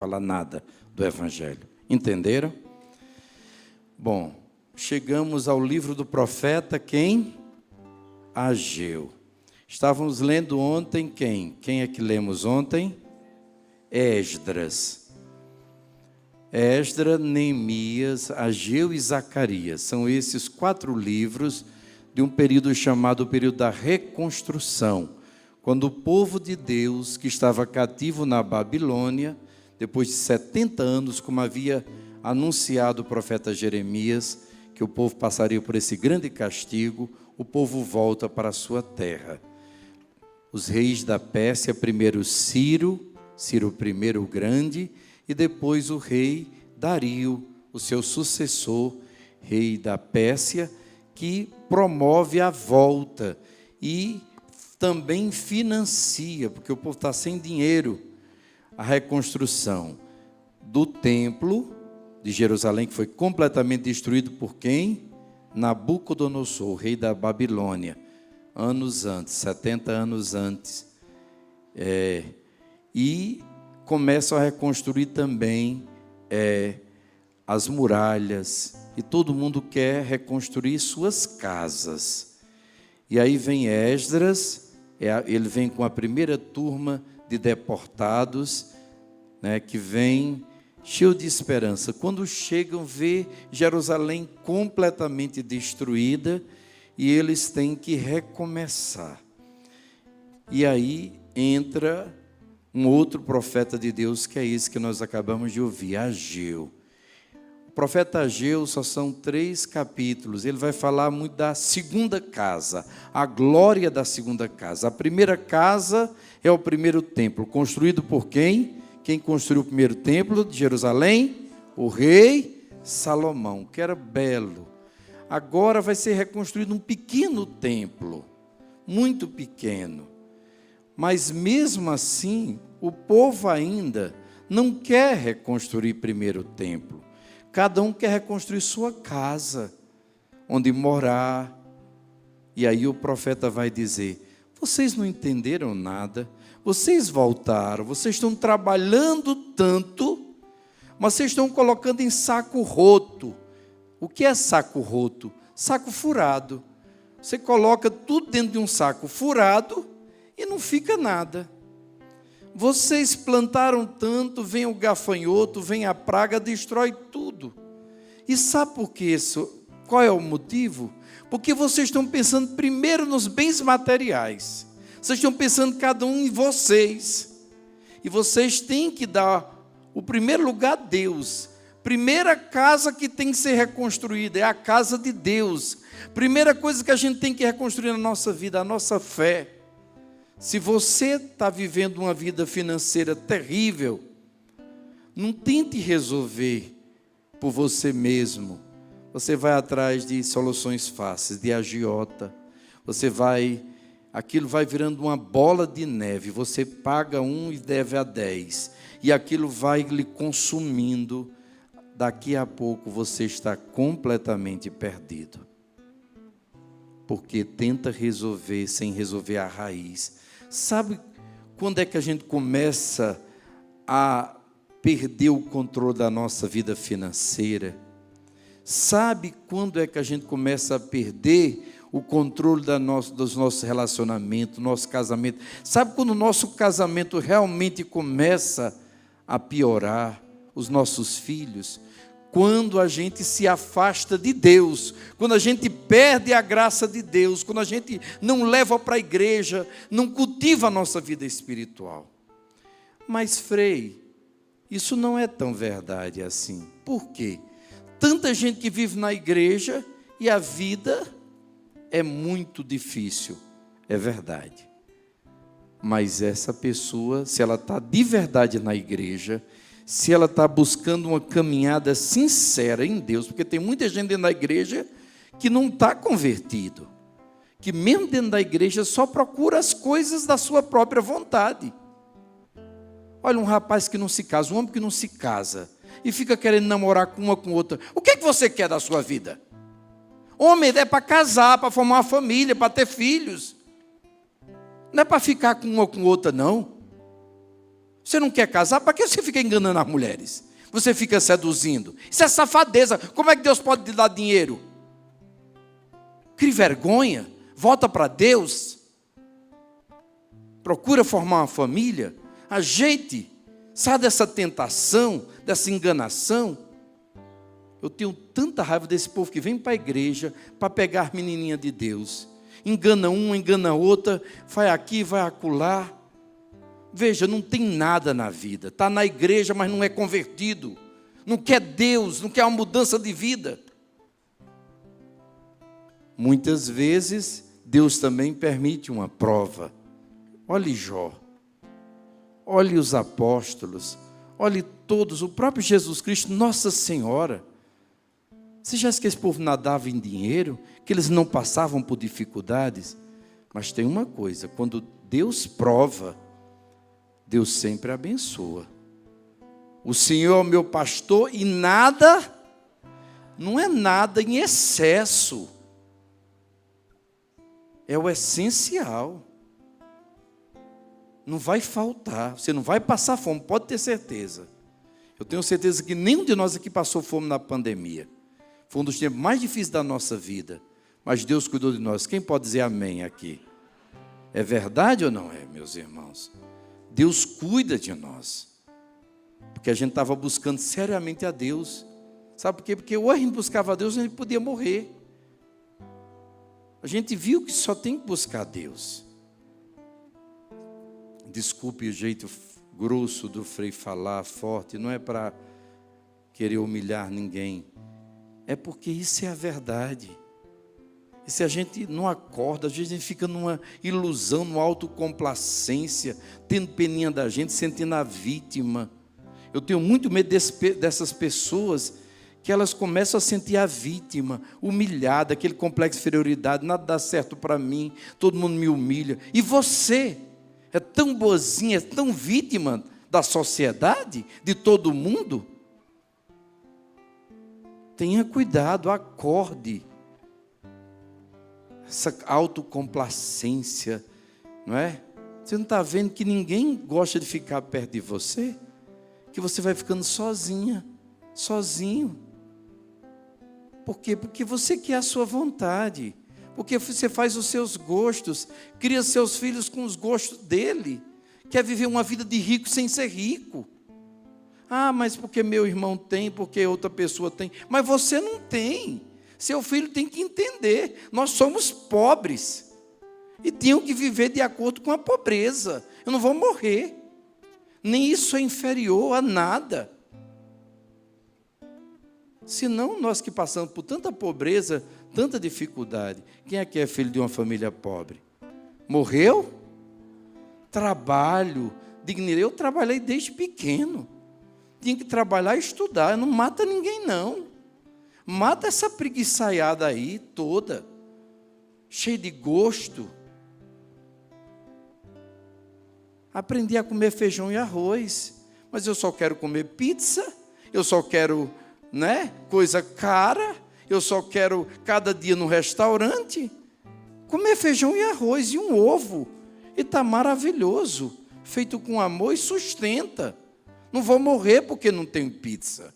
falar nada do Evangelho. Entenderam? Bom, chegamos ao livro do profeta quem? Ageu. Estávamos lendo ontem quem? Quem é que lemos ontem? Esdras. Esdras, Neemias, Ageu e Zacarias. São esses 4 livros de um período chamado período da reconstrução, quando o povo de Deus, que estava cativo na Babilônia, depois de 70 anos, como havia anunciado o profeta Jeremias, que o povo passaria por esse grande castigo, o povo volta para a sua terra. Os reis da Pérsia, primeiro Ciro I o Grande, e depois o rei Dario, o seu sucessor, rei da Pérsia, que promove a volta e também financia, porque o povo está sem dinheiro, a reconstrução do templo de Jerusalém, que foi completamente destruído por quem? Nabucodonosor, rei da Babilônia, anos antes, 70 anos antes. E começam a reconstruir também as muralhas, e todo mundo quer reconstruir suas casas. E aí vem Esdras, ele vem com a primeira turma de deportados, que vem cheio de esperança. Quando chegam, vê Jerusalém completamente destruída, e eles têm que recomeçar. E aí entra um outro profeta de Deus, que é esse que nós acabamos de ouvir, Ageu. O profeta Ageu só são 3 capítulos, ele vai falar muito da segunda casa, a glória da segunda casa. A primeira casa é o primeiro templo, construído por quem? Quem construiu o primeiro templo de Jerusalém? O rei Salomão, que era belo. Agora vai ser reconstruído um pequeno templo, muito pequeno. Mas mesmo assim, o povo ainda não quer reconstruir primeiro o templo. Cada um quer reconstruir sua casa, onde morar. E aí o profeta vai dizer: vocês não entenderam nada, vocês voltaram, vocês estão trabalhando tanto, mas vocês estão colocando em saco roto. O que é saco roto? Saco furado. Você coloca tudo dentro de um saco furado e não fica nada. Vocês plantaram tanto, vem o gafanhoto, vem a praga, destrói tudo. E sabe por que isso? Qual é o motivo? Porque vocês estão pensando primeiro nos bens materiais. Vocês estão pensando cada um em vocês. E vocês têm que dar o primeiro lugar a Deus. Primeira casa que tem que ser reconstruída é a casa de Deus. Primeira coisa que a gente tem que reconstruir na nossa vida, a nossa fé. Se você está vivendo uma vida financeira terrível, não tente resolver por você mesmo. Você vai atrás de soluções fáceis, de agiota. Aquilo vai virando uma bola de neve. Você paga 1 e deve a 10. E aquilo vai lhe consumindo. Daqui a pouco você está completamente perdido. Porque tenta resolver sem resolver a raiz. Sabe quando é que a gente começa a perder o controle da nossa vida financeira? Sabe quando é que a gente começa a perder o controle dos nossos relacionamentos, nosso casamento? Sabe quando o nosso casamento realmente começa a piorar? Os nossos filhos? Quando a gente se afasta de Deus, quando a gente perde a graça de Deus, quando a gente não leva para a igreja, não cultiva a nossa vida espiritual. Mas, Frei, isso não é tão verdade assim. Por quê? Tanta gente que vive na igreja e a vida é muito difícil. É verdade. Mas essa pessoa, se ela está de verdade na igreja, se ela está buscando uma caminhada sincera em Deus, porque tem muita gente dentro da igreja que não está convertido, que mesmo dentro da igreja só procura as coisas da sua própria vontade. Olha, um rapaz que não se casa, um homem que não se casa, e fica querendo namorar com uma com outra. O que é que você quer da sua vida? Homem é para casar, para formar uma família, para ter filhos. Não é para ficar com uma com outra, não. Você não quer casar? Para que você fica enganando as mulheres? Você fica seduzindo. Isso é safadeza. Como é que Deus pode te dar dinheiro? Crie vergonha. Volta para Deus. Procura formar uma família. Ajeite. Sai dessa tentação, dessa enganação. Eu tenho tanta raiva desse povo que vem para a igreja para pegar as menininhas de Deus. Engana uma, engana outra, vai aqui, vai acolá. Veja, não tem nada na vida. Está na igreja, mas não é convertido. Não quer Deus, não quer uma mudança de vida. Muitas vezes, Deus também permite uma prova. Olhe Jó. Olhe os apóstolos. Olhe todos. O próprio Jesus Cristo, Nossa Senhora. Você já acha que esse povo nadava em dinheiro? Que eles não passavam por dificuldades? Mas tem uma coisa, quando Deus prova, Deus sempre abençoa. O Senhor é o meu pastor e nada, não é nada em excesso. É o essencial. Não vai faltar, você não vai passar fome, pode ter certeza. Eu tenho certeza que nenhum de nós aqui passou fome na pandemia. Foi um dos tempos mais difíceis da nossa vida. Mas Deus cuidou de nós. Quem pode dizer amém aqui? É verdade ou não é, meus irmãos? Deus cuida de nós. Porque a gente estava buscando seriamente a Deus. Sabe por quê? Porque ou a gente buscava a Deus, ou a gente podia morrer. A gente viu que só tem que buscar a Deus. Desculpe o jeito grosso do Frei falar, forte. Não é para querer humilhar ninguém. É porque isso é a verdade. E se a gente não acorda, às vezes a gente fica numa ilusão, numa autocomplacência, tendo peninha da gente, sentindo a vítima. Eu tenho muito medo dessas pessoas que elas começam a sentir a vítima, humilhada, aquele complexo de inferioridade, nada dá certo para mim, todo mundo me humilha. E você é tão boazinha, é tão vítima da sociedade, de todo mundo. Tenha cuidado, acorde. Essa autocomplacência, não é? Você não está vendo que ninguém gosta de ficar perto de você? Que você vai ficando sozinha, sozinho. Por quê? Porque você quer a sua vontade. Porque você faz os seus gostos, cria seus filhos com os gostos dele. Quer viver uma vida de rico sem ser rico. Ah, mas porque meu irmão tem, porque outra pessoa tem. Mas você não tem. Seu filho tem que entender. Nós somos pobres. E tinham que viver de acordo com a pobreza. Eu não vou morrer. Nem isso é inferior a nada. Senão, nós que passamos por tanta pobreza, tanta dificuldade. Quem aqui é filho de uma família pobre? Morreu? Trabalho, dignidade. Eu trabalhei desde pequeno. Tinha que trabalhar e estudar. Não mata ninguém, não. Mata essa preguiçaiada aí toda, cheia de gosto. Aprendi a comer feijão e arroz. Mas eu só quero comer pizza. Eu só quero, coisa cara. Eu só quero cada dia no restaurante. Comer feijão e arroz e um ovo. E está maravilhoso. Feito com amor e sustenta. Não vou morrer porque não tenho pizza.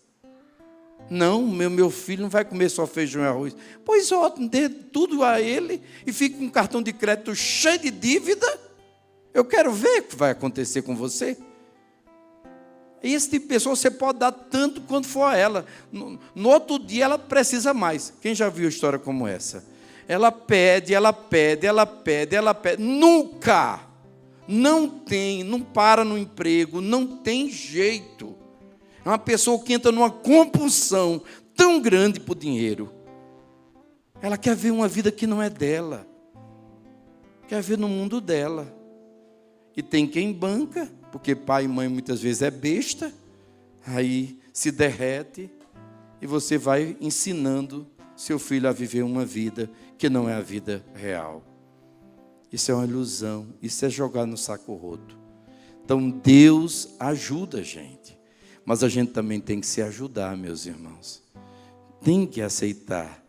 Não, meu filho não vai comer só feijão e arroz. Pois ótimo, dê tudo a ele e fique com um cartão de crédito cheio de dívida. Eu quero ver o que vai acontecer com você. E esse tipo de pessoa você pode dar tanto quanto for a ela. No outro dia ela precisa mais. Quem já viu história como essa? Ela pede, ela pede, ela pede, ela pede. Nunca! Não tem, não para no emprego, não tem jeito. É uma pessoa que entra numa compulsão tão grande por dinheiro. Ela quer ver uma vida que não é dela. Quer ver no mundo dela. E tem quem banca, porque pai e mãe muitas vezes é besta, aí se derrete e você vai ensinando seu filho a viver uma vida que não é a vida real. Isso é uma ilusão, isso é jogar no saco roto. Então Deus ajuda a gente, mas a gente também tem que se ajudar, meus irmãos. Tem que aceitar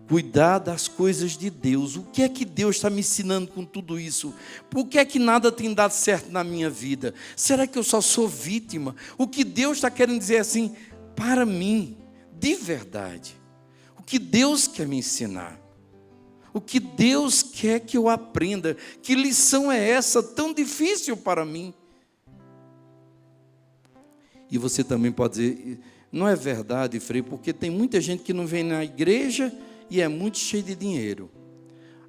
Cuidar das coisas de Deus. O que é que Deus está me ensinando com tudo isso? Por que é que nada tem dado certo na minha vida? Será que eu só sou vítima? O que Deus está querendo dizer assim, para mim, de verdade. O que Deus quer me ensinar? O que Deus quer que eu aprenda? Que lição é essa tão difícil para mim? E você também pode dizer, não é verdade, Frei, porque tem muita gente que não vem na igreja e é muito cheio de dinheiro.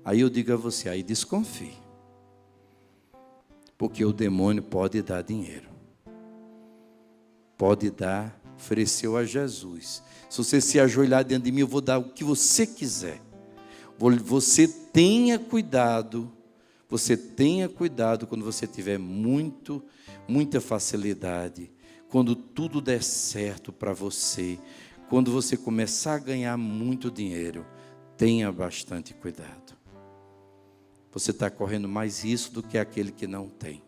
Aí eu digo a você, aí desconfie. Porque o demônio pode dar dinheiro. Pode dar, ofereceu a Jesus. Se você se ajoelhar diante de mim, eu vou dar o que você quiser. Você tenha cuidado quando você tiver muita facilidade, quando tudo der certo para você, quando você começar a ganhar muito dinheiro, tenha bastante cuidado. Você está correndo mais risco do que aquele que não tem.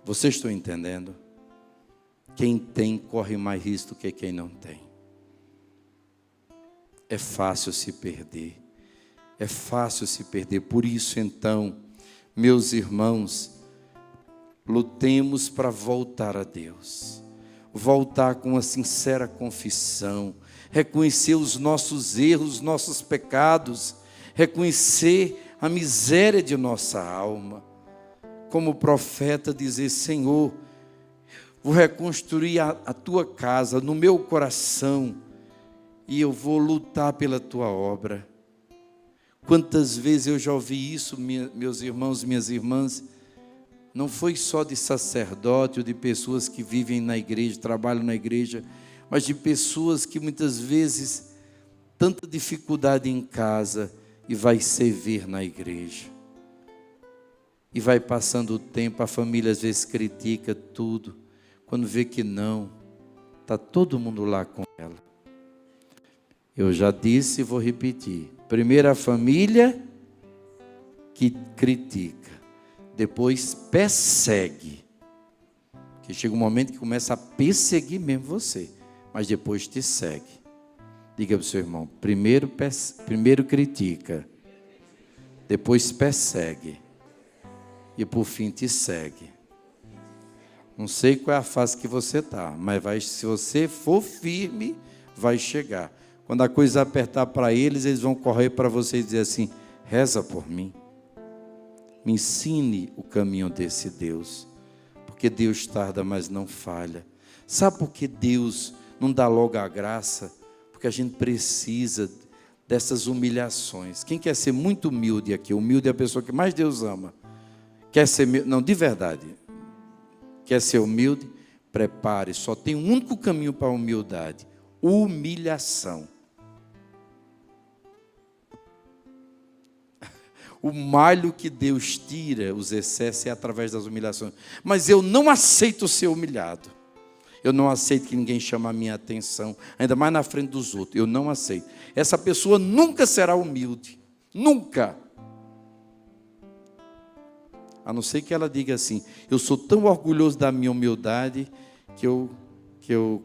Vocês estão entendendo? Quem tem corre mais risco do que quem não tem. É fácil se perder. É fácil se perder. Por isso, então, meus irmãos, lutemos para voltar a Deus. Voltar com uma sincera confissão. Reconhecer os nossos erros, os nossos pecados. Reconhecer a miséria de nossa alma. Como profeta dizer, Senhor, vou reconstruir a tua casa no meu coração. E eu vou lutar pela tua obra. Quantas vezes eu já ouvi isso, meus irmãos e minhas irmãs, não foi só de sacerdote ou de pessoas que vivem na igreja, trabalham na igreja, mas de pessoas que muitas vezes, tanta dificuldade em casa e vai servir na igreja. E vai passando o tempo, a família às vezes critica tudo, quando vê que não, está todo mundo lá com ela. Eu já disse e vou repetir. Primeiro a família que critica, depois persegue. Que chega um momento que começa a perseguir mesmo você, mas depois te segue. Diga para o seu irmão, primeiro critica, depois persegue e por fim te segue. Não sei qual é a fase que você está, mas se você for firme, vai chegar. Quando a coisa apertar para eles, eles vão correr para você e dizer assim, reza por mim. Me ensine o caminho desse Deus. Porque Deus tarda, mas não falha. Sabe por que Deus não dá logo a graça? Porque a gente precisa dessas humilhações. Quem quer ser muito humilde aqui? Humilde é a pessoa que mais Deus ama. Quer ser, não, de verdade. Quer ser humilde? Prepare. Só tem um único caminho para a humildade. Humilhação. O malho que Deus tira os excessos é através das humilhações. Mas eu não aceito ser humilhado. Eu não aceito que ninguém chame a minha atenção, ainda mais na frente dos outros. Eu não aceito. Essa pessoa nunca será humilde. Nunca. A não ser que ela diga assim, eu sou tão orgulhoso da minha humildade que eu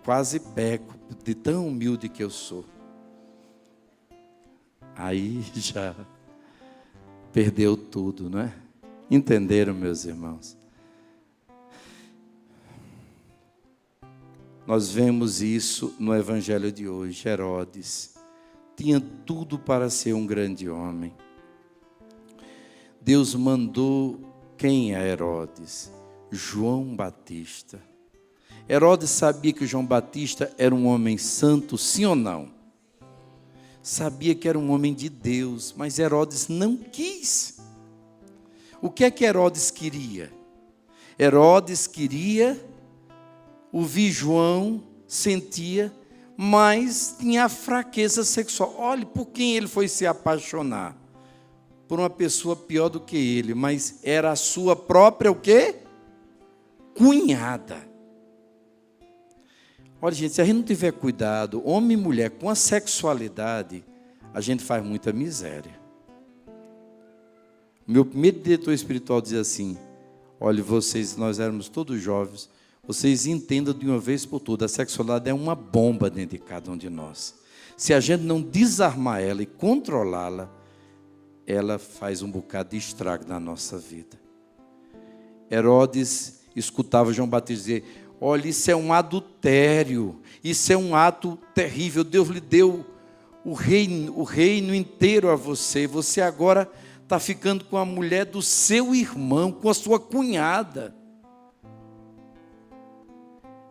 quase peco de tão humilde que eu sou. Aí já perdeu tudo, não é? Entenderam, meus irmãos? Nós vemos isso no evangelho de hoje. Herodes tinha tudo para ser um grande homem. Deus mandou quem a Herodes? João Batista. Herodes sabia que João Batista era um homem santo, sim ou não? Sabia que era um homem de Deus, mas Herodes não quis. O que é que Herodes queria? Herodes queria ouvir João, sentia, mas tinha a fraqueza sexual. Olhe por quem ele foi se apaixonar. Por uma pessoa pior do que ele, mas era a sua própria o quê? Cunhada. Olha, gente, se a gente não tiver cuidado, homem e mulher, com a sexualidade, a gente faz muita miséria. Meu primeiro diretor espiritual dizia assim, olha, vocês, nós éramos todos jovens, vocês entendam de uma vez por todas, a sexualidade é uma bomba dentro de cada um de nós. Se a gente não desarmar ela e controlá-la, ela faz um bocado de estrago na nossa vida. Herodes escutava João Batista dizer: olha, isso é um adultério, isso é um ato terrível, Deus lhe deu o reino inteiro a você, você agora está ficando com a mulher do seu irmão, com a sua cunhada.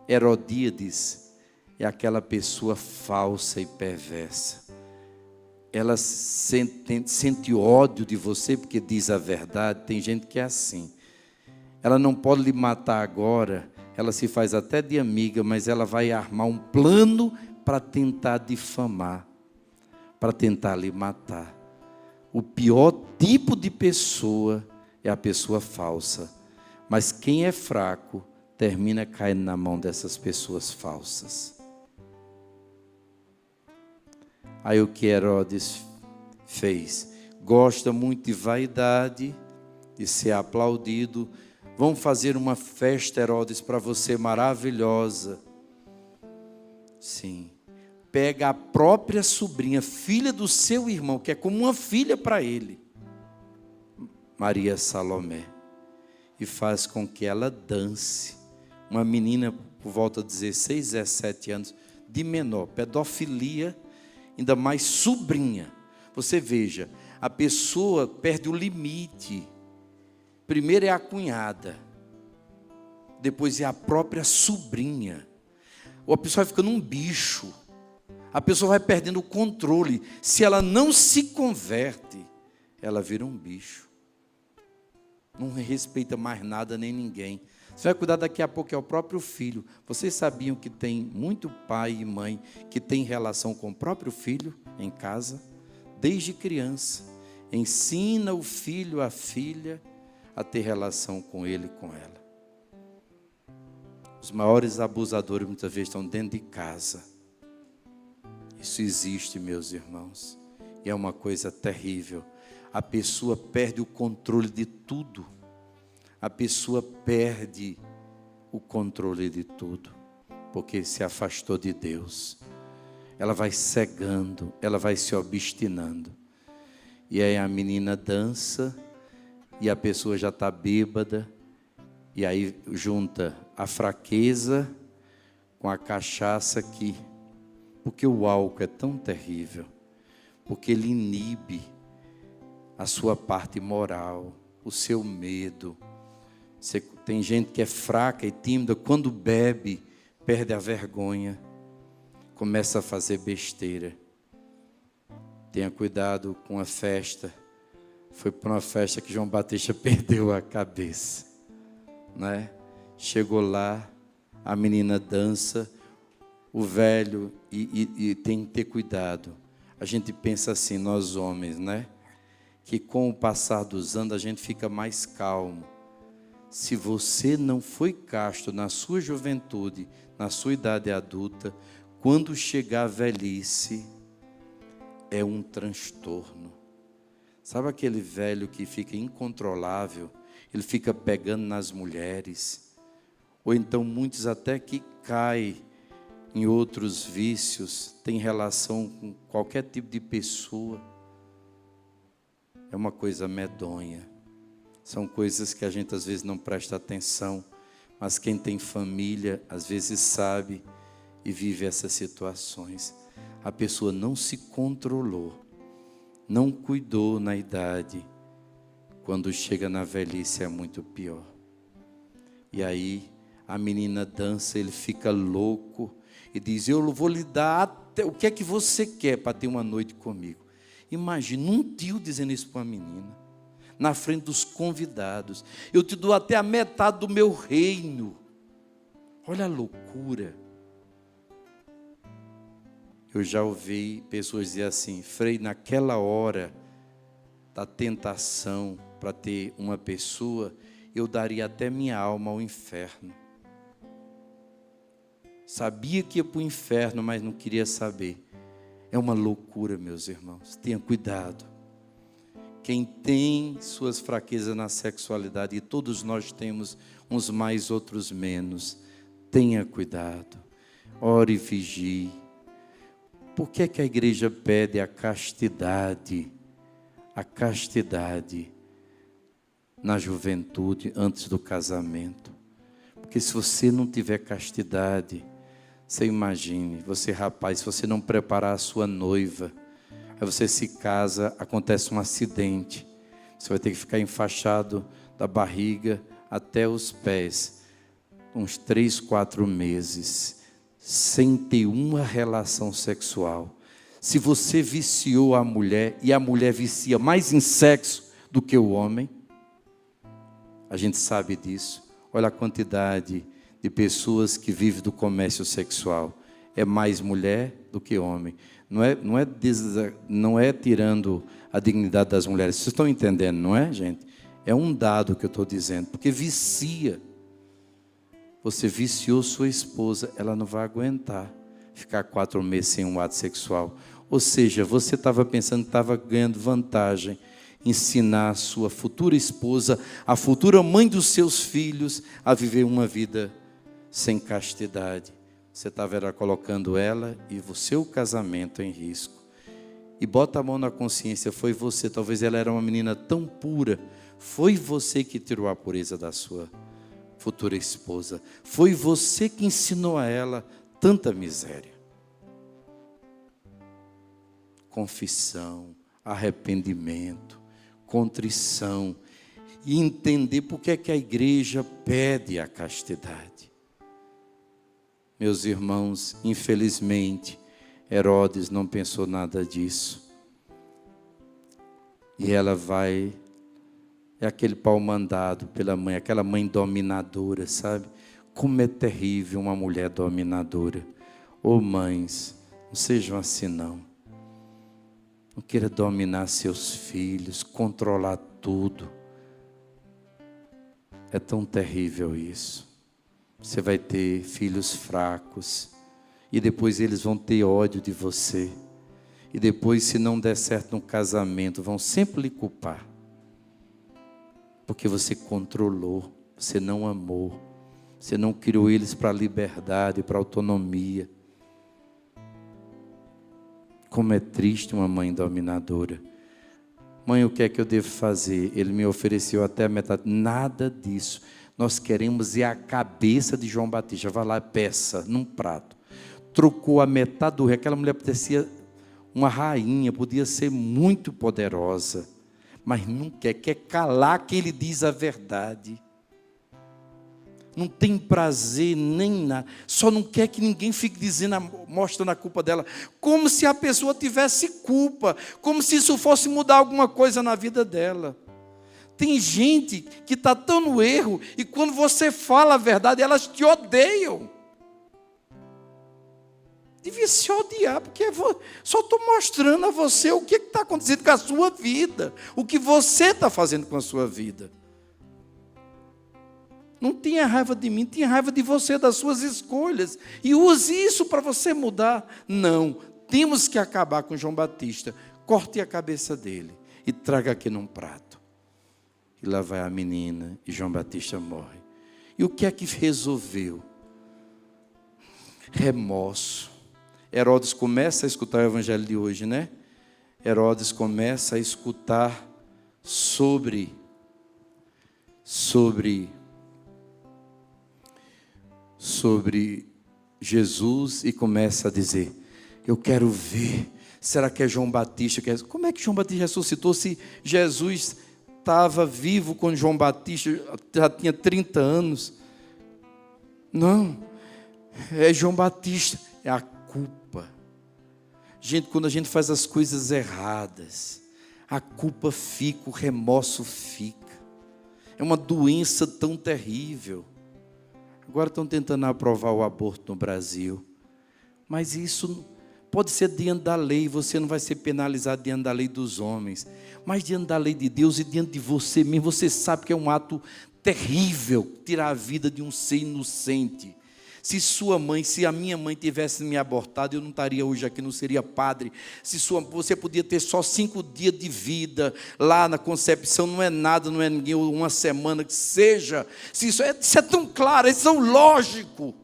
Herodíades é aquela pessoa falsa e perversa. Ela sente ódio de você porque diz a verdade. Tem gente que é assim. Ela não pode lhe matar agora, ela se faz até de amiga, mas ela vai armar um plano para tentar difamar, para tentar lhe matar. O pior tipo de pessoa é a pessoa falsa. Mas quem é fraco termina caindo na mão dessas pessoas falsas. Aí o que Herodes fez? Gosta muito de vaidade, de ser aplaudido. Vamos fazer uma festa, Herodes, para você maravilhosa. Sim. Pega a própria sobrinha, filha do seu irmão, que é como uma filha para ele, Maria Salomé, e faz com que ela dance. Uma menina por volta de 16, 17 anos, de menor, pedofilia, ainda mais sobrinha. Você veja, a pessoa perde o limite. Primeiro é a cunhada, depois é a própria sobrinha. Ou a pessoa vai ficando um bicho. A pessoa vai perdendo o controle. Se ela não se converte, ela vira um bicho. Não respeita mais nada nem ninguém. Você vai cuidar daqui a pouco, é o próprio filho. Vocês sabiam que tem muito pai e mãe que tem relação com o próprio filho em casa? Desde criança. Ensina o filho, a filha, a ter relação com ele e com ela. Os maiores abusadores muitas vezes estão dentro de casa. Isso existe, meus irmãos, e é uma coisa terrível. A pessoa perde o controle de tudo. A pessoa perde o controle de tudo, porque se afastou de Deus. Ela vai cegando, ela vai se obstinando. E aí a menina dança, e a pessoa já está bêbada, e aí junta a fraqueza com a cachaça aqui. Porque o álcool é tão terrível, porque ele inibe a sua parte moral, o seu medo. Tem gente que é fraca e tímida, quando bebe, perde a vergonha, começa a fazer besteira. Tenha cuidado com a festa. Foi para uma festa que João Batista perdeu a cabeça, né? Chegou lá, a menina dança, o velho, e tem que ter cuidado. A gente pensa assim, nós homens, né? Que com o passar dos anos a gente fica mais calmo. Se você não foi casto na sua juventude, na sua idade adulta, quando chegar a velhice, é um transtorno. Sabe aquele velho que fica incontrolável? Ele fica pegando nas mulheres. Ou então muitos até que caem em outros vícios, tem relação com qualquer tipo de pessoa. É uma coisa medonha. São coisas que a gente às vezes não presta atenção, mas quem tem família às vezes sabe e vive essas situações. A pessoa não se controlou, não cuidou na idade. Quando chega na velhice é muito pior. E aí a menina dança, ele fica louco e diz: eu vou lhe dar até o que é que você quer para ter uma noite comigo. Imagina um tio dizendo isso para uma menina, na frente dos convidados: eu te dou até a metade do meu reino. Olha a loucura. Eu já ouvi pessoas dizer assim: Frei, naquela hora da tentação para ter uma pessoa, eu daria até minha alma ao inferno. Sabia que ia para o inferno, mas não queria saber. É uma loucura, meus irmãos. Tenha cuidado. Quem tem suas fraquezas na sexualidade, e todos nós temos, uns mais, outros menos, tenha cuidado. Ore e vigie. Por que que a igreja pede a castidade? A castidade na juventude, antes do casamento. Porque se você não tiver castidade, você imagine, você rapaz, se você não preparar a sua noiva, aí você se casa, acontece um acidente, você vai ter que ficar enfaixado da barriga até os pés, uns 3, 4 meses, sem ter uma relação sexual. Se você viciou a mulher, e a mulher vicia mais em sexo do que o homem, a gente sabe disso. Olha a quantidade de pessoas que vivem do comércio sexual. É mais mulher do que homem. Não é tirando a dignidade das mulheres. Vocês estão entendendo, não é, gente? É um dado que eu estou dizendo. Porque vicia. Você viciou sua esposa, ela não vai aguentar ficar 4 meses sem um ato sexual. Ou seja, você estava pensando que estava ganhando vantagem, ensinar a sua futura esposa, a futura mãe dos seus filhos, a viver uma vida sem castidade. Você estava colocando ela e o seu casamento em risco. E bota a mão na consciência, foi você, talvez ela era uma menina tão pura, foi você que tirou a pureza da sua futura esposa. Foi você que ensinou a ela tanta miséria. Confissão, arrependimento, contrição e entender por que é que a igreja pede a castidade. Meus irmãos, infelizmente, Herodes não pensou nada disso. E ela vai, é aquele pau mandado pela mãe, aquela mãe dominadora, sabe? Como é terrível uma mulher dominadora. Ô mães, não sejam assim não. Não queira dominar seus filhos, controlar tudo. É tão terrível isso. Você vai ter filhos fracos. E depois eles vão ter ódio de você. E depois, se não der certo no casamento, vão sempre lhe culpar. Porque você controlou, você não amou. Você não criou eles para a liberdade, para a autonomia. Como é triste uma mãe dominadora. Mãe, o que é que eu devo fazer? Ele me ofereceu até a metade. Nada disso. Nós queremos a cabeça de João Batista. Vai lá, peça num prato. Trocou a metade do rei. Aquela mulher podia ser uma rainha, podia ser muito poderosa. Mas não quer calar que ele diz a verdade. Não tem prazer nem nada, só não quer que ninguém fique dizendo, mostrando a culpa dela, como se a pessoa tivesse culpa, como se isso fosse mudar alguma coisa na vida dela. Tem gente que está tão no erro, e quando você fala a verdade, elas te odeiam. Devia se odiar, porque só estou mostrando a você o que está acontecendo com a sua vida, o que você está fazendo com a sua vida. Não tenha raiva de mim, tenha raiva de você, das suas escolhas. E use isso para você mudar. Não, temos que acabar com João Batista. Corte a cabeça dele e traga aqui num prato. E lá vai a menina e João Batista morre. E o que é que resolveu? Remorso. Herodes começa a escutar o evangelho de hoje, né? Herodes começa a escutar sobre Jesus e começa a dizer, eu quero ver, será que é João Batista? Como é que João Batista ressuscitou se Jesus estava vivo quando João Batista já tinha 30 anos? Não, é João Batista, é a culpa. Gente, quando a gente faz as coisas erradas, a culpa fica, o remorso fica. É uma doença tão terrível. Agora estão tentando aprovar o aborto no Brasil. Mas isso pode ser diante da lei. Você não vai ser penalizado diante da lei dos homens. Mas diante da lei de Deus e diante de você mesmo. Você sabe que é um ato terrível tirar a vida de um ser inocente. Se a minha mãe tivesse me abortado, eu não estaria hoje aqui, não seria padre. Você podia ter só 5 dias de vida lá na concepção, não é nada, não é ninguém, uma semana que seja. Se isso é tão claro, é tão lógico.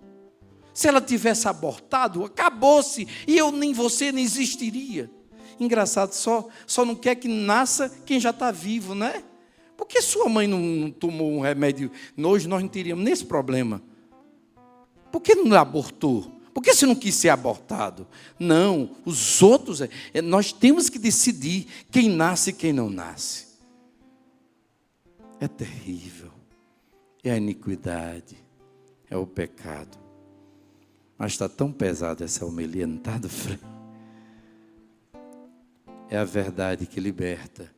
Se ela tivesse abortado, acabou-se, e eu nem você nem existiria. Engraçado, só não quer que nasça quem já está vivo, né? Por que sua mãe não tomou um remédio? Hoje nós não teríamos nesse problema. Por que não abortou? Por que você não quis ser abortado? Não, os outros, nós temos que decidir quem nasce e quem não nasce. É terrível. É a iniquidade, é o pecado. Mas está tão pesada essa homilia, não está, do Frei? É a verdade que liberta.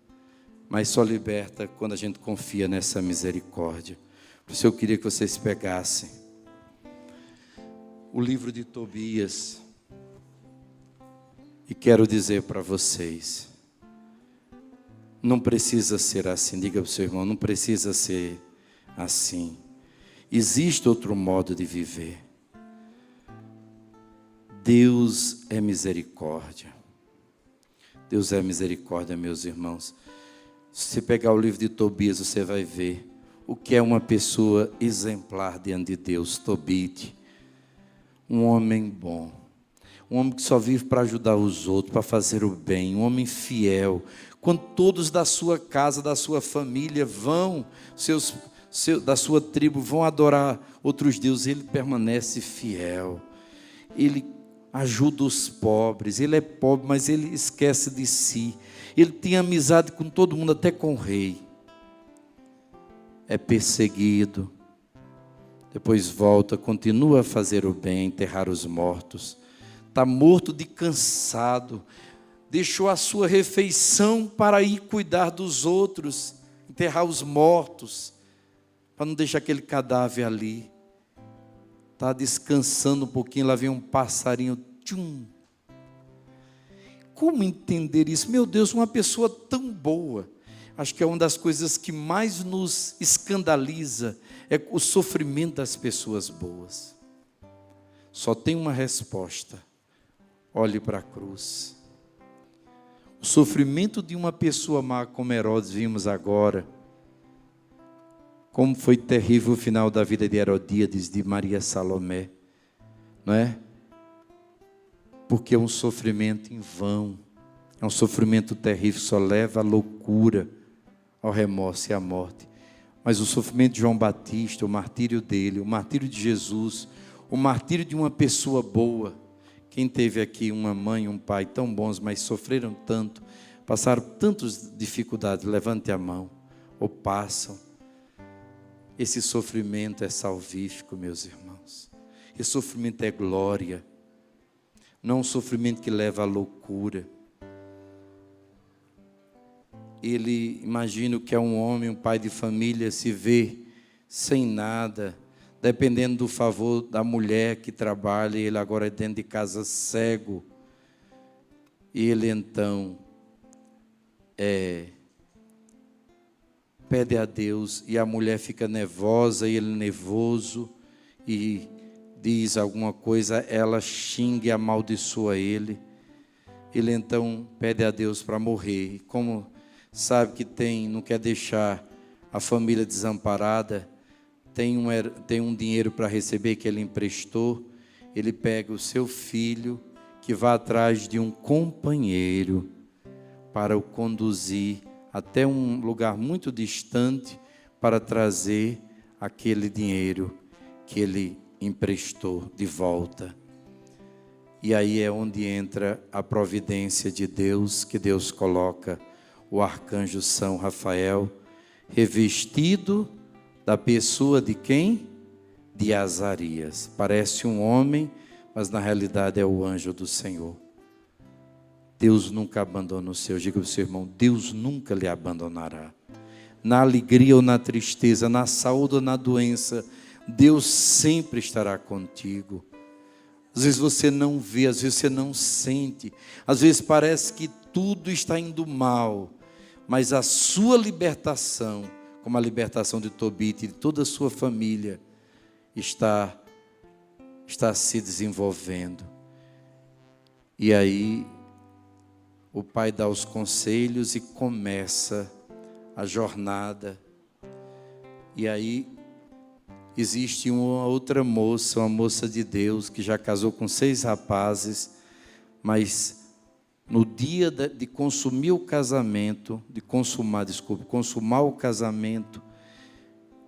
Mas só liberta quando a gente confia nessa misericórdia. Por isso eu queria que vocês pegassem o livro de Tobias. E quero dizer para vocês, não precisa ser assim. Diga para o seu irmão, não precisa ser assim. Existe outro modo de viver. Deus é misericórdia. Deus é misericórdia, meus irmãos. Se você pegar o livro de Tobias, você vai ver o que é uma pessoa exemplar diante de Deus. Tobit, um homem bom, um homem que só vive para ajudar os outros, para fazer o bem, um homem fiel. Quando todos da sua casa, da sua família vão, da sua tribo vão adorar outros deuses, ele permanece fiel. Ele ajuda os pobres, ele é pobre, mas ele esquece de si. Ele tem amizade com todo mundo, até com o rei. É perseguido, depois volta, continua a fazer o bem, enterrar os mortos. Está morto de cansado, deixou a sua refeição para ir cuidar dos outros, enterrar os mortos, para não deixar aquele cadáver ali. Está descansando um pouquinho, lá vem um passarinho. Tchum. Como entender isso? Meu Deus, uma pessoa tão boa. Acho que é uma das coisas que mais nos escandaliza, é o sofrimento das pessoas boas. Só tem uma resposta: olhe para a cruz. O sofrimento de uma pessoa má, como Herodes vimos agora, como foi terrível o final da vida de Herodíades, de Maria Salomé, não é? Porque é um sofrimento em vão, é um sofrimento terrível, só leva à loucura, ao remorso e à morte. Mas o sofrimento de João Batista, o martírio dele, o martírio de Jesus, o martírio de uma pessoa boa. Quem teve aqui uma mãe e um pai tão bons, mas sofreram tanto, passaram tantas dificuldades, levante a mão, ou passam. Esse sofrimento é salvífico, meus irmãos. Esse sofrimento é glória. Não é um sofrimento que leva à loucura. Ele, imagina que é um homem, um pai de família, se vê sem nada, dependendo do favor da mulher que trabalha, e ele agora é dentro de casa cego. E ele então pede a Deus, e a mulher fica nervosa, e ele nervoso, e diz alguma coisa, ela xinga e amaldiçoa ele. Ele então pede a Deus para morrer. E como sabe que não quer deixar a família desamparada, tem um dinheiro para receber que ele emprestou, ele pega o seu filho, que vai atrás de um companheiro, para o conduzir até um lugar muito distante, para trazer aquele dinheiro que ele emprestou de volta. E aí é onde entra a providência de Deus, que Deus coloca o arcanjo São Rafael, revestido da pessoa de quem? De Azarias. Parece um homem, mas na realidade é o anjo do Senhor. Deus nunca abandona o seu. Diga para o seu irmão, Deus nunca lhe abandonará. Na alegria ou na tristeza, na saúde ou na doença, Deus sempre estará contigo. Às vezes você não vê, às vezes você não sente, às vezes parece que tudo está indo mal, mas a sua libertação, como a libertação de Tobit e de toda a sua família, está se desenvolvendo. E aí o pai dá os conselhos e começa a jornada. E aí existe uma outra moça, uma moça de Deus, que já casou com 6 rapazes, mas no dia de consumar o casamento, consumar o casamento,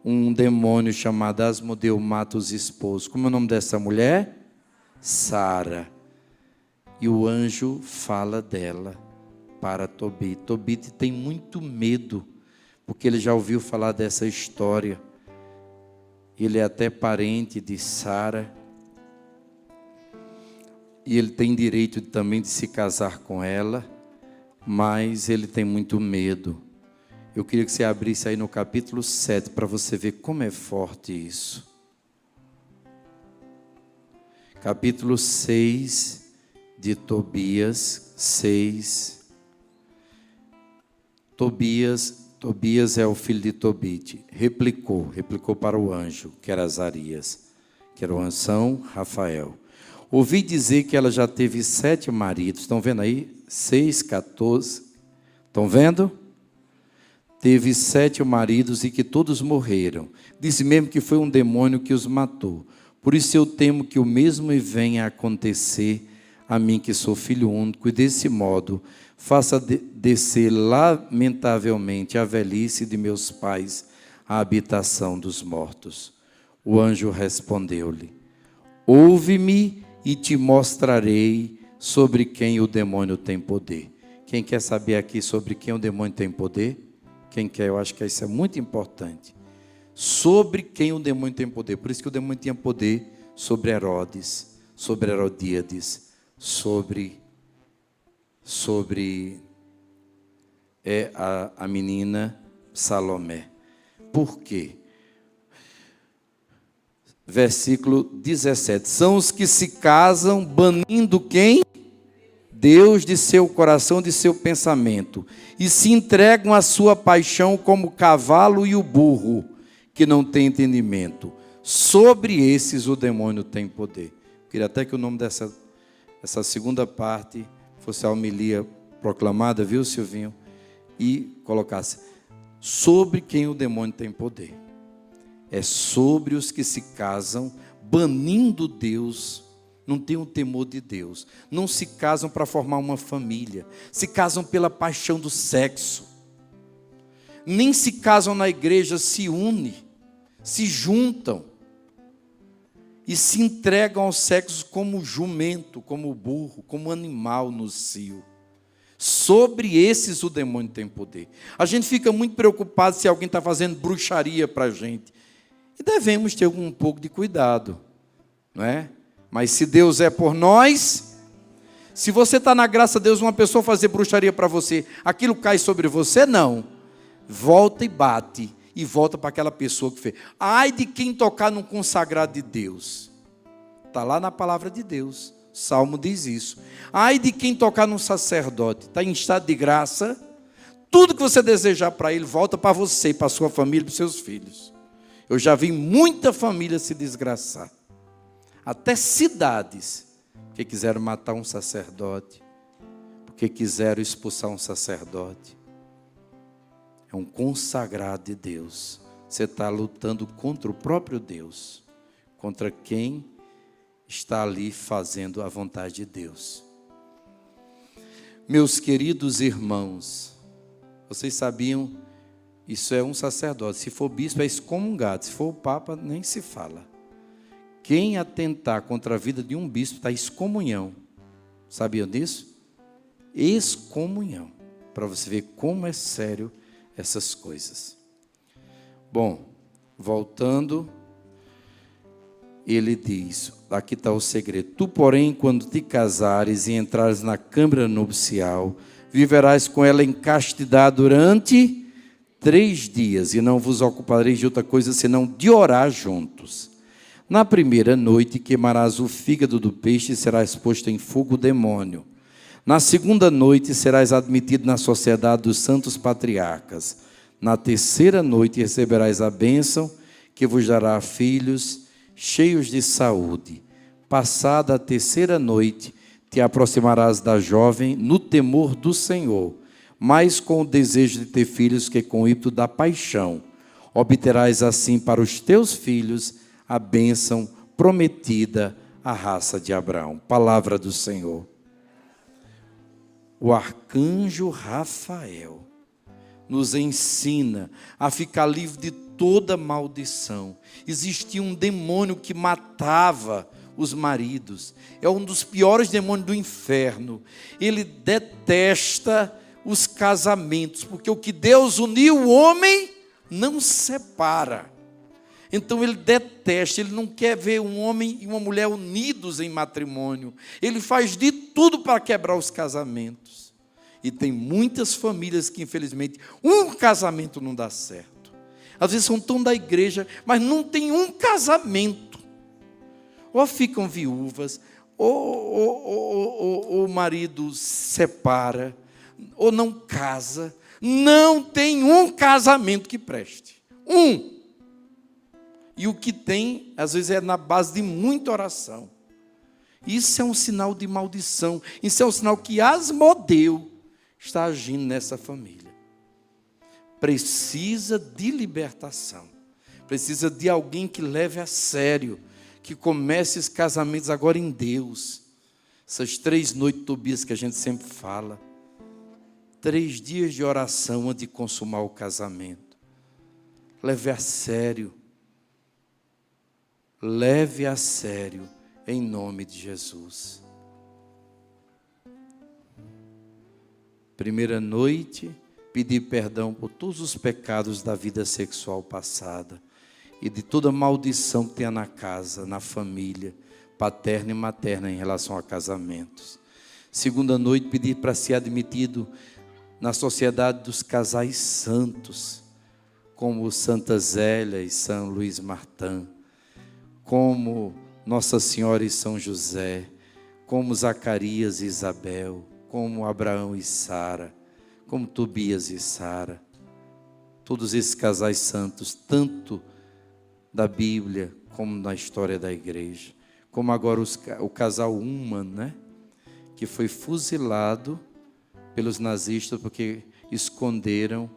um demônio chamado Asmodeu mata os esposos. Como é o nome dessa mulher? Sara. E o anjo fala dela para Tobit. Tobit tem muito medo, porque ele já ouviu falar dessa história. Ele é até parente de Sara. E ele tem direito também de se casar com ela, mas ele tem muito medo. Eu queria que você abrisse aí no capítulo 7 para você ver como é forte isso. Capítulo 6 de Tobias, 6. Tobias é o filho de Tobit. Replicou para o anjo, que era Azarias, que era o ancião Rafael. Ouvi dizer que ela já teve 7 maridos. Estão vendo aí? 6, 14. Estão vendo? Teve 7 maridos e que todos morreram. Disse mesmo que foi um demônio que os matou. Por isso eu temo que o mesmo venha a acontecer a mim, que sou filho único, e desse modo faça descer lamentavelmente a velhice de meus pais à habitação dos mortos. O anjo respondeu-lhe: ouve-me e te mostrarei sobre quem o demônio tem poder. Quem quer saber aqui sobre quem o demônio tem poder? Quem quer? Eu acho que isso é muito importante. Sobre quem o demônio tem poder. Por isso que o demônio tinha poder sobre Herodes, sobre Herodíades, sobre a menina Salomé. Por quê? Versículo 17. São os que se casam banindo quem? Deus de seu coração, de seu pensamento, e se entregam à sua paixão como o cavalo e o burro, que não tem entendimento. Sobre esses o demônio tem poder. Queria até que o nome dessa segunda parte fosse a homilia proclamada, viu, Silvinho? E colocasse: sobre quem o demônio tem poder. É sobre os que se casam, banindo Deus, não tem o temor de Deus. Não se casam para formar uma família, se casam pela paixão do sexo. Nem se casam na igreja, se unem, se juntam e se entregam ao sexo como jumento, como burro, como animal no cio. Sobre esses o demônio tem poder. A gente fica muito preocupado se alguém está fazendo bruxaria para a gente. E devemos ter um pouco de cuidado, não é? Mas se Deus é por nós, se você está na graça de Deus, uma pessoa fazer bruxaria para você, aquilo cai sobre você? Não. Volta e bate, e volta para aquela pessoa que fez. Ai de quem tocar num consagrado de Deus. Está lá na palavra de Deus. Salmo diz isso. Ai de quem tocar num sacerdote. Está em estado de graça. Tudo que você desejar para ele, volta para você, para a sua família, para os seus filhos. Eu já vi muita família se desgraçar. Até cidades que quiseram matar um sacerdote, porque quiseram expulsar um sacerdote. É um consagrado de Deus. Você está lutando contra o próprio Deus, contra quem está ali fazendo a vontade de Deus. Meus queridos irmãos, vocês sabiam, isso é um sacerdote. Se for bispo é excomungado, se for o papa nem se fala. Quem atentar contra a vida de um bispo está excomunhão. Sabiam disso? Excomunhão. Para você ver como é sério essas coisas. Bom, voltando, ele diz, aqui está o segredo: tu, porém, quando te casares e entrares na câmara nupcial, viverás com ela em castidade durante 3 dias, e não vos ocupareis de outra coisa senão de orar juntos. Na primeira noite queimarás o fígado do peixe e serás posto em fogo o demônio. Na segunda noite serás admitido na sociedade dos santos patriarcas. Na terceira noite receberás a bênção que vos dará filhos cheios de saúde. Passada a terceira noite, te aproximarás da jovem no temor do Senhor, mais com o desejo de ter filhos que com o ímpeto da paixão. Obterás assim para os teus filhos a bênção prometida à raça de Abraão. Palavra do Senhor. O arcanjo Rafael nos ensina a ficar livre de toda maldição. Existia um demônio que matava os maridos. É um dos piores demônios do inferno. Ele detesta os casamentos, porque o que Deus uniu, o homem não separa. Então ele detesta, ele não quer ver um homem e uma mulher unidos em matrimônio. Ele faz de tudo para quebrar os casamentos. E tem muitas famílias que, infelizmente, um casamento não dá certo. Às vezes são tão da igreja, mas não tem um casamento. Ou ficam viúvas, ou o marido separa, ou não casa. Não tem um casamento que preste. Um. E o que tem, às vezes, é na base de muita oração. Isso é um sinal de maldição. Isso é um sinal que Asmodeu está agindo nessa família. Precisa de libertação. Precisa de alguém que leve a sério, que comece esses casamentos agora em Deus. Essas 3 noites Tobias que a gente sempre fala. 3 dias de oração antes de consumar o casamento. Leve a sério. Leve a sério, em nome de Jesus. Primeira noite, pedir perdão por todos os pecados da vida sexual passada e de toda maldição que tenha na casa, na família, paterna e materna em relação a casamentos. Segunda noite, pedir para ser admitido na sociedade dos casais santos, como Santa Zélia e São Luís Martin, como Nossa Senhora e São José, como Zacarias e Isabel, como Abraão e Sara, como Tobias e Sara. Todos esses casais santos, tanto da Bíblia como na história da igreja. Como agora o casal Ullmann, né? Que foi fuzilado pelos nazistas porque esconderam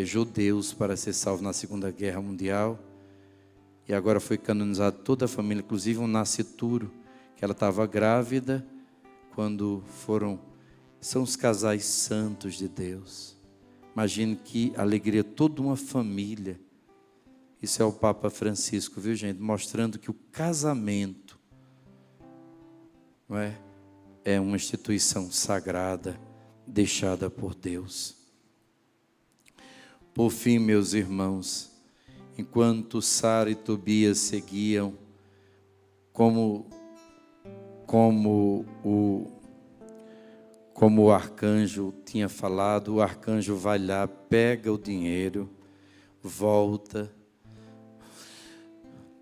judeus para ser salvos na Segunda Guerra Mundial. E agora foi canonizado toda a família, inclusive um nascituro, que ela estava grávida quando foram. São os casais santos de Deus. Imagine que alegria, toda uma família. Isso é o Papa Francisco, viu, gente? Mostrando que o casamento não é uma instituição sagrada, deixada por Deus. Por fim, meus irmãos, enquanto Sara e Tobias seguiam, como o arcanjo tinha falado, o arcanjo vai lá, pega o dinheiro, volta.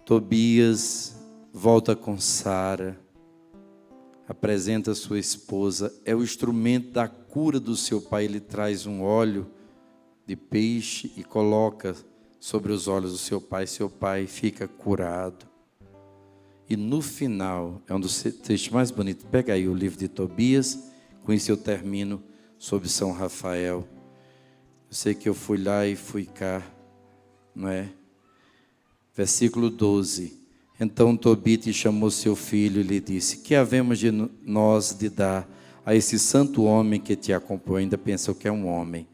Tobias volta com Sara, apresenta sua esposa, é o instrumento da cura do seu pai. Ele traz um óleo de peixe e coloca sobre os olhos do seu pai fica curado. E no final, é um dos textos mais bonitos. Pega aí o livro de Tobias, com isso eu termino sobre São Rafael. Eu sei que eu fui lá e fui cá, não é? Versículo 12. Então Tobite chamou seu filho e lhe disse: que havemos de nós de dar a esse santo homem que te acompanha? Ainda pensou que é um homem.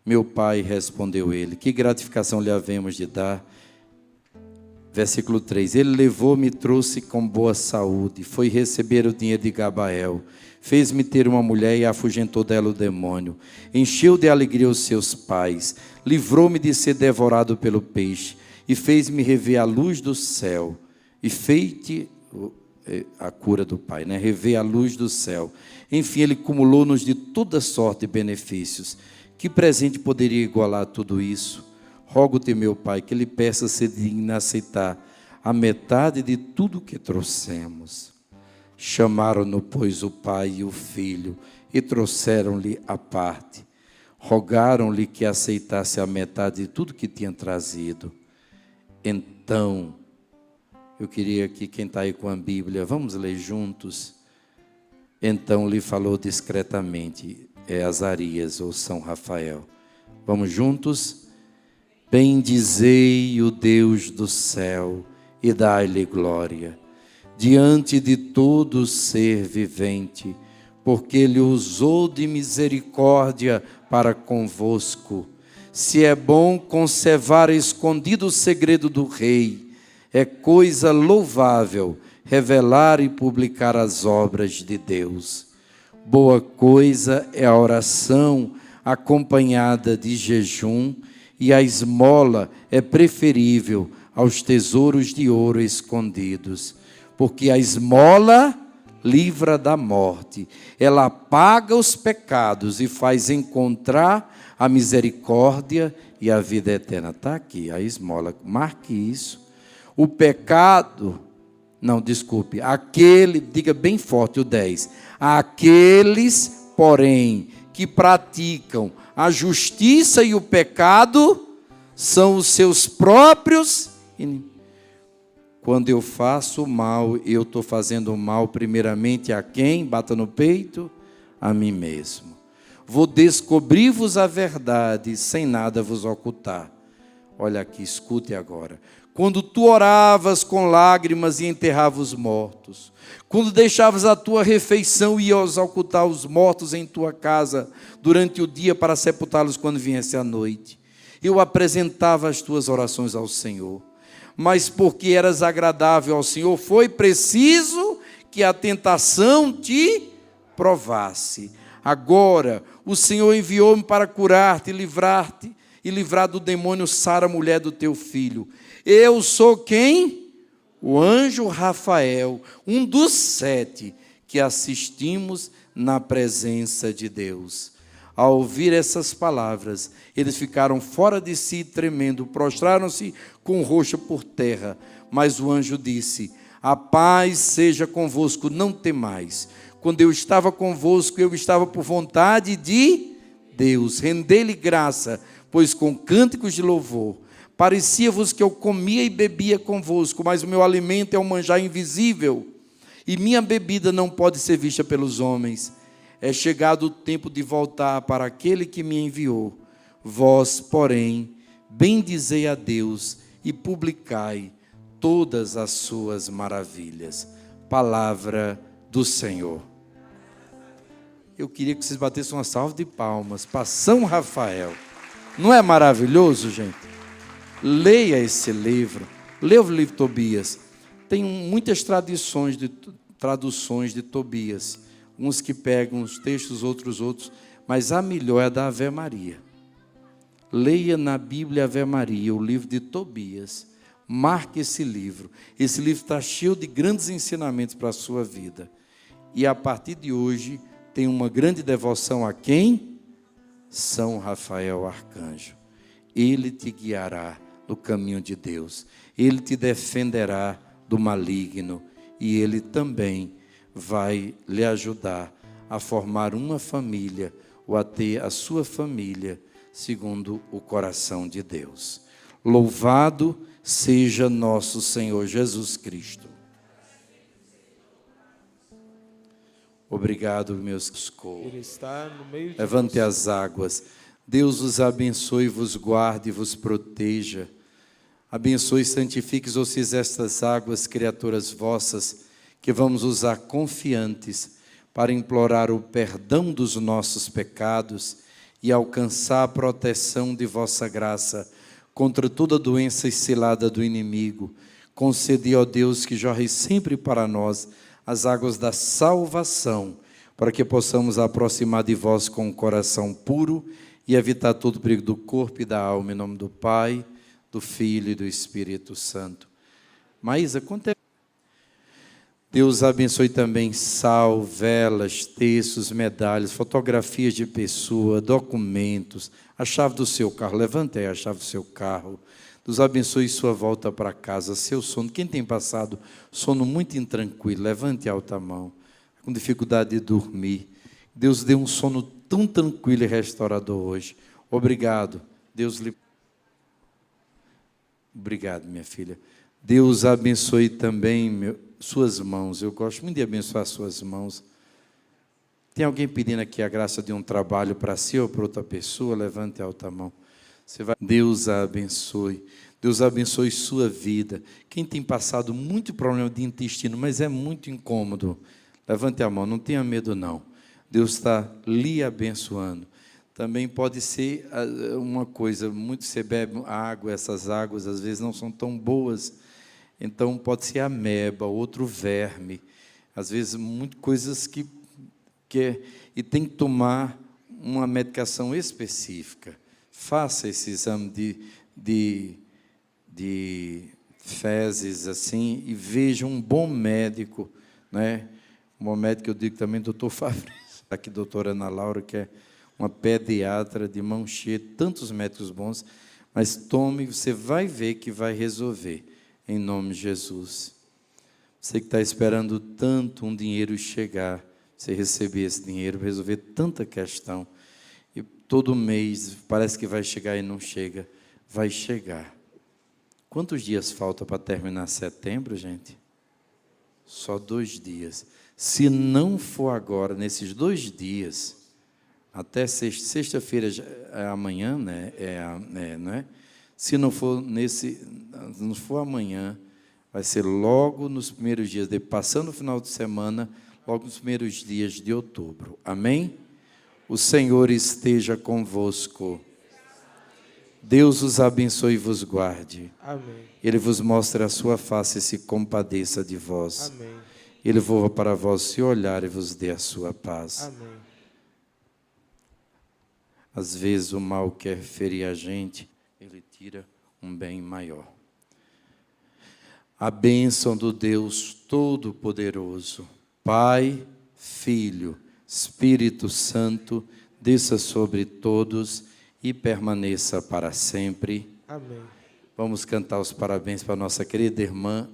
Meu pai, respondeu ele, que gratificação lhe havemos de dar? Versículo 3, ele levou-me e trouxe com boa saúde, foi receber o dinheiro de Gabael, fez-me ter uma mulher e afugentou dela o demônio, encheu de alegria os seus pais, livrou-me de ser devorado pelo peixe, e fez-me rever a luz do céu, e feite a cura do pai, né? Rever a luz do céu. Enfim, ele cumulou-nos de toda sorte de benefícios. Que presente poderia igualar tudo isso? Rogo-te, meu pai, que lhe peça ser digno aceitar a metade de tudo que trouxemos. Chamaram-no, pois, o pai e o filho, e trouxeram-lhe a parte. Rogaram-lhe que aceitasse a metade de tudo que tinha trazido. Então, eu queria que quem está aí com a Bíblia, vamos ler juntos. Então lhe falou discretamente, é Azarias ou São Rafael. Vamos juntos? Bendizei o Deus do céu e dai-lhe glória, diante de todo ser vivente, porque Ele usou de misericórdia para convosco. Se é bom conservar escondido o segredo do Rei, é coisa louvável revelar e publicar as obras de Deus. Boa coisa é a oração acompanhada de jejum, e a esmola é preferível aos tesouros de ouro escondidos, porque a esmola livra da morte, ela apaga os pecados e faz encontrar a misericórdia e a vida eterna. Está aqui a esmola, marque isso. O pecado, não, desculpe, aquele, diga bem forte o 10, aqueles, porém, que praticam a justiça e o pecado, são os seus próprios inimigos. Quando eu faço mal, eu estou fazendo mal primeiramente a quem? Bata no peito, a mim mesmo. Vou descobrir-vos a verdade, sem nada vos ocultar. Olha aqui, escute agora. Quando tu oravas com lágrimas e enterravas os mortos, quando deixavas a tua refeição e ias ocultar os mortos em tua casa durante o dia para sepultá-los quando viesse a noite, eu apresentava as tuas orações ao Senhor. Mas porque eras agradável ao Senhor, foi preciso que a tentação te provasse. Agora, o Senhor enviou-me para curar-te, livrar-te e livrar do demônio Sara, mulher do teu filho. Eu sou quem? O anjo Rafael, um dos 7 que assistimos na presença de Deus. Ao ouvir essas palavras, eles ficaram fora de si, tremendo, prostraram-se com o rosto por terra. Mas o anjo disse: a paz seja convosco, não temais. Quando eu estava convosco, eu estava por vontade de Deus. Rendei-lhe graça, pois com cânticos de louvor parecia-vos que eu comia e bebia convosco, mas o meu alimento é um manjar invisível, e minha bebida não pode ser vista pelos homens. É chegado o tempo de voltar para aquele que me enviou. Vós, porém, bendizei a Deus e publicai todas as suas maravilhas. Palavra do Senhor. Eu queria que vocês batessem uma salva de palmas para São Rafael. Não é maravilhoso, gente? Leia esse livro. Leia o livro Tobias. Tem muitas traduções de Tobias. Uns que pegam os textos, outros. Mas a melhor é da Ave Maria. Leia na Bíblia Ave Maria, o livro de Tobias. Marque esse livro. Esse livro está cheio de grandes ensinamentos para a sua vida. E a partir de hoje, tem uma grande devoção a quem? São Rafael Arcanjo. Ele te guiará no caminho de Deus. Ele te defenderá do maligno. E ele também vai lhe ajudar a formar uma família, ou a ter a sua família, segundo o coração de Deus. Louvado seja nosso Senhor Jesus Cristo. Obrigado, meus escolhos. Ele está no meio de Levante nós. as águas. Deus os abençoe, vos guarde e vos proteja. Abençoe e santifique estas águas, criaturas vossas, que vamos usar confiantes para implorar o perdão dos nossos pecados e alcançar a proteção de vossa graça contra toda doença e cilada do inimigo. Concedi, ó Deus, que jorre sempre para nós as águas da salvação, para que possamos aproximar de vós com um coração puro e evitar todo o perigo do corpo e da alma, em nome do Pai, do Filho e do Espírito Santo. Maísa, quanto é? Deus abençoe também sal, velas, textos, medalhas, fotografias de pessoa, documentos, a chave do seu carro. Levante aí a chave do seu carro. Deus abençoe sua volta para casa, seu sono. Quem tem passado sono muito intranquilo, levante alta a mão, com dificuldade de dormir. Deus dê um sono tão tranquilo e restaurador hoje. Obrigado. Deus lhe... Obrigado, minha filha. Deus abençoe também suas mãos. Eu gosto muito de abençoar suas mãos. Tem alguém pedindo aqui a graça de um trabalho para si ou para outra pessoa? Levante a alta mão. Deus a abençoe. Deus abençoe sua vida. Quem tem passado muito problema de intestino, mas é muito incômodo, levante a mão, não tenha medo não. Deus está lhe abençoando. Também pode ser uma coisa, muito você bebe água, essas águas às vezes não são tão boas, então pode ser ameba, outro verme, às vezes muitas coisas e tem que tomar uma medicação específica. Faça esse exame de fezes assim e veja um bom médico, né? Um bom médico, eu digo também, doutor Fabrício, aqui doutora Ana Laura, que é uma pediatra de mão cheia, tantos médicos bons, mas tome, você vai ver que vai resolver, em nome de Jesus. Você que está esperando tanto um dinheiro chegar, você receber esse dinheiro, resolver tanta questão, e todo mês parece que vai chegar e não chega, vai chegar. Quantos dias falta para terminar setembro, gente? Só 2 dias. Se não for agora, nesses 2 dias, até sexta-feira, amanhã, né? Não é? Se não for amanhã, vai ser logo nos primeiros dias, passando o final de semana, logo nos primeiros dias de outubro. Amém? O Senhor esteja convosco. Deus os abençoe e vos guarde. Amém. Ele vos mostre a sua face e se compadeça de vós. Amém. Ele volva para vós se olhar e vos dê a sua paz. Amém. Às vezes o mal quer ferir a gente, ele tira um bem maior. A bênção do Deus Todo-Poderoso, Pai, Filho, Espírito Santo, desça sobre todos e permaneça para sempre. Amém. Vamos cantar os parabéns para a nossa querida irmã